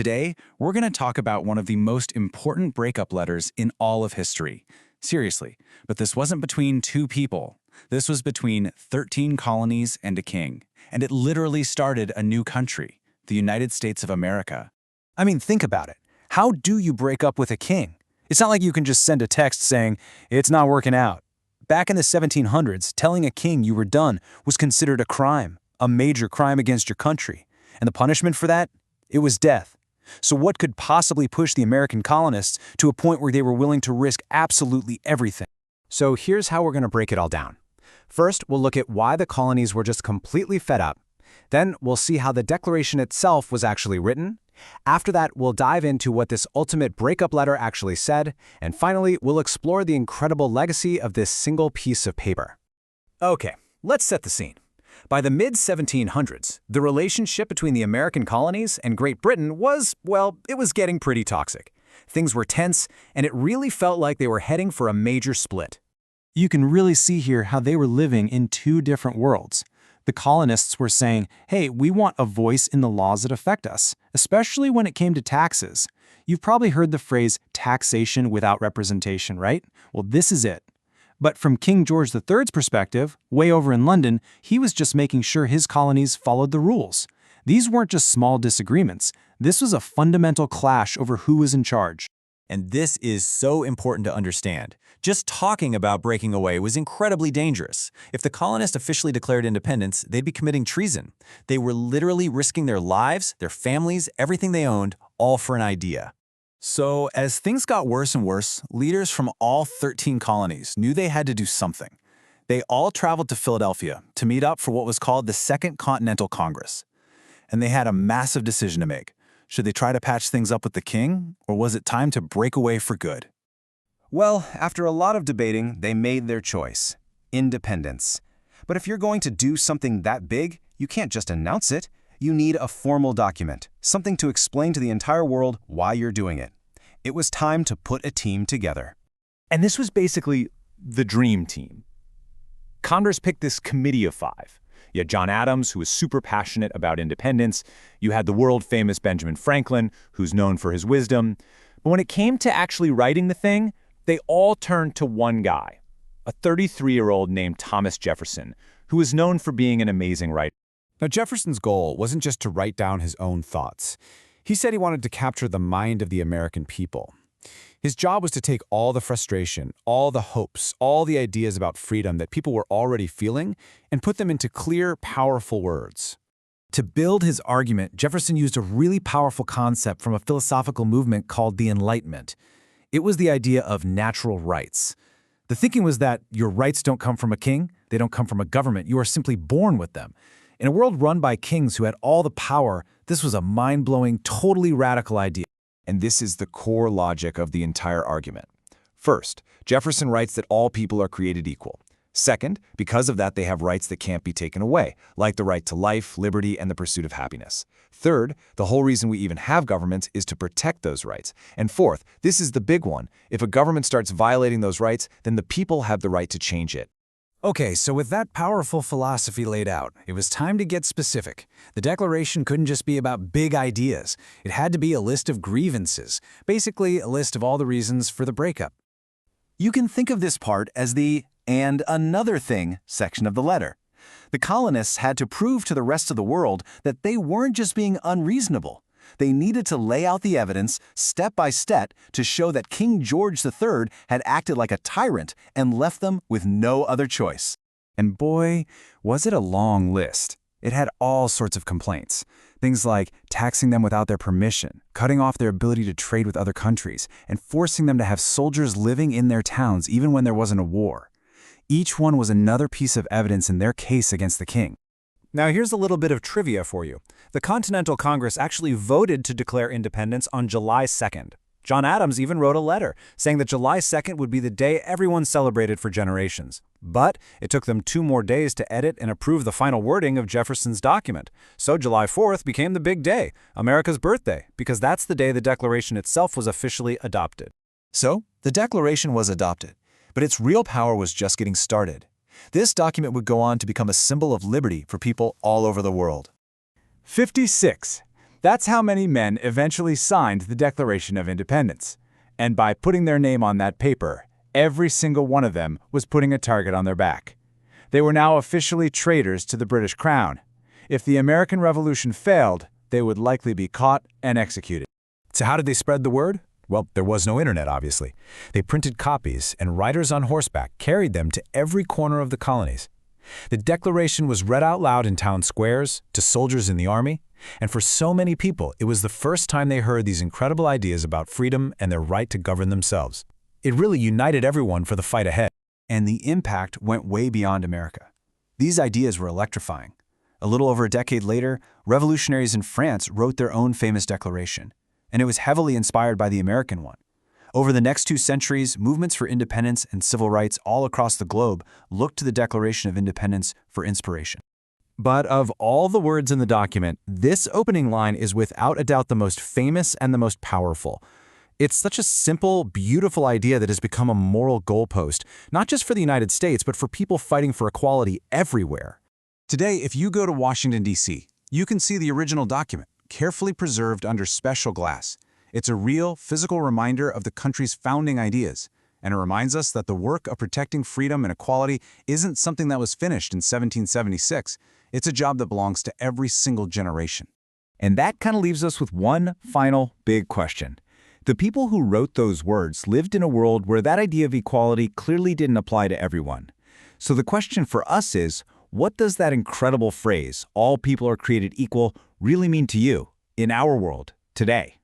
Today, we're going to talk about one of the most important breakup letters in all of history. Seriously, but this wasn't between two people. This was between 13 colonies and a king. And it literally started a new country, the United States of America. I mean, think about it. How do you break up with a king? It's not like you can just send a text saying, "It's not working out." Back in the 1700s, telling a king you were done was considered a crime, a major crime against your country. And the punishment for that? It was death. So what could possibly push the American colonists to a point where they were willing to risk absolutely everything? So here's how we're going to break it all down. First, we'll look at why the colonies were just completely fed up. Then we'll see how the Declaration itself was actually written. After that, we'll dive into what this ultimate breakup letter actually said. And finally, we'll explore the incredible legacy of this single piece of paper. Okay, let's set the scene. By the mid-1700s, the relationship between the American colonies and Great Britain was, well, it was getting pretty toxic. Things were tense, and it really felt like they were heading for a major split. You can really see here how they were living in two different worlds. The colonists were saying, hey, we want a voice in the laws that affect us, especially when it came to taxes. You've probably heard the phrase taxation without representation, right? Well, this is it. But from King George III's perspective, way over in London, he was just making sure his colonies followed the rules. These weren't just small disagreements. This was a fundamental clash over who was in charge. And this is so important to understand. Just talking about breaking away was incredibly dangerous. If the colonists officially declared independence, they'd be committing treason. They were literally risking their lives, their families, everything they owned, all for an idea. So, as things got worse and worse, leaders from all 13 colonies knew they had to do something. They all traveled to Philadelphia to meet up for what was called the Second Continental Congress. And they had a massive decision to make. Should they try to patch things up with the king, or was it time to break away for good? Well, after a lot of debating, they made their choice: independence. But if you're going to do something that big, you can't just announce it. You need a formal document, something to explain to the entire world why you're doing it. It was time to put a team together. And this was basically the dream team. Congress picked this committee of five. You had John Adams, who was super passionate about independence. You had the world-famous Benjamin Franklin, who's known for his wisdom. But when it came to actually writing the thing, they all turned to one guy, a 33-year-old named Thomas Jefferson, who was known for being an amazing writer. Now, Jefferson's goal wasn't just to write down his own thoughts. He said he wanted to capture the mind of the American people. His job was to take all the frustration, all the hopes, all the ideas about freedom that people were already feeling and put them into clear, powerful words. To build his argument, Jefferson used a really powerful concept from a philosophical movement called the Enlightenment. It was the idea of natural rights. The thinking was that your rights don't come from a king, they don't come from a government, you are simply born with them. In a world run by kings who had all the power, this was a mind-blowing, totally radical idea. And this is the core logic of the entire argument. First, Jefferson writes that all people are created equal. Second, because of that, they have rights that can't be taken away, like the right to life, liberty, and the pursuit of happiness. Third, the whole reason we even have governments is to protect those rights. And fourth, this is the big one. If a government starts violating those rights, then the people have the right to change it. Okay, so with that powerful philosophy laid out, it was time to get specific. The Declaration couldn't just be about big ideas. It had to be a list of grievances, basically a list of all the reasons for the breakup. You can think of this part as the "and another thing" section of the letter. The colonists had to prove to the rest of the world that they weren't just being unreasonable. They needed to lay out the evidence step by step to show that King George III had acted like a tyrant and left them with no other choice. And boy, was it a long list. It had all sorts of complaints. Things like taxing them without their permission, cutting off their ability to trade with other countries, and forcing them to have soldiers living in their towns even when there wasn't a war. Each one was another piece of evidence in their case against the king. Now here's a little bit of trivia for you. The Continental Congress actually voted to declare independence on July 2nd. John Adams even wrote a letter saying that July 2nd would be the day everyone celebrated for generations. But it took them 2 more days to edit and approve the final wording of Jefferson's document. So July 4th became the big day, America's birthday, because that's the day the Declaration itself was officially adopted. So, the Declaration was adopted, but its real power was just getting started. This document would go on to become a symbol of liberty for people all over the world. 56. That's how many men eventually signed the Declaration of Independence. And by putting their name on that paper, every single one of them was putting a target on their back. They were now officially traitors to the British Crown. If the American Revolution failed, they would likely be caught and executed. So how did they spread the word? Well, there was no internet, obviously. They printed copies, and riders on horseback carried them to every corner of the colonies. The Declaration was read out loud in town squares, to soldiers in the army, and for so many people, it was the first time they heard these incredible ideas about freedom and their right to govern themselves. It really united everyone for the fight ahead. And the impact went way beyond America. These ideas were electrifying. A little over a decade later, revolutionaries in France wrote their own famous declaration, and it was heavily inspired by the American one. Over the next 2 centuries, movements for independence and civil rights all across the globe looked to the Declaration of Independence for inspiration. But of all the words in the document, this opening line is without a doubt the most famous and the most powerful. It's such a simple, beautiful idea that has become a moral goalpost, not just for the United States, but for people fighting for equality everywhere. Today, if you go to Washington, D.C., you can see the original document, carefully preserved under special glass. It's a real, physical reminder of the country's founding ideas, and it reminds us that the work of protecting freedom and equality isn't something that was finished in 1776. It's a job that belongs to every single generation. And that kind of leaves us with one final big question. The people who wrote those words lived in a world where that idea of equality clearly didn't apply to everyone. So the question for us is, what does that incredible phrase, all people are created equal, really mean to you, in our world, today?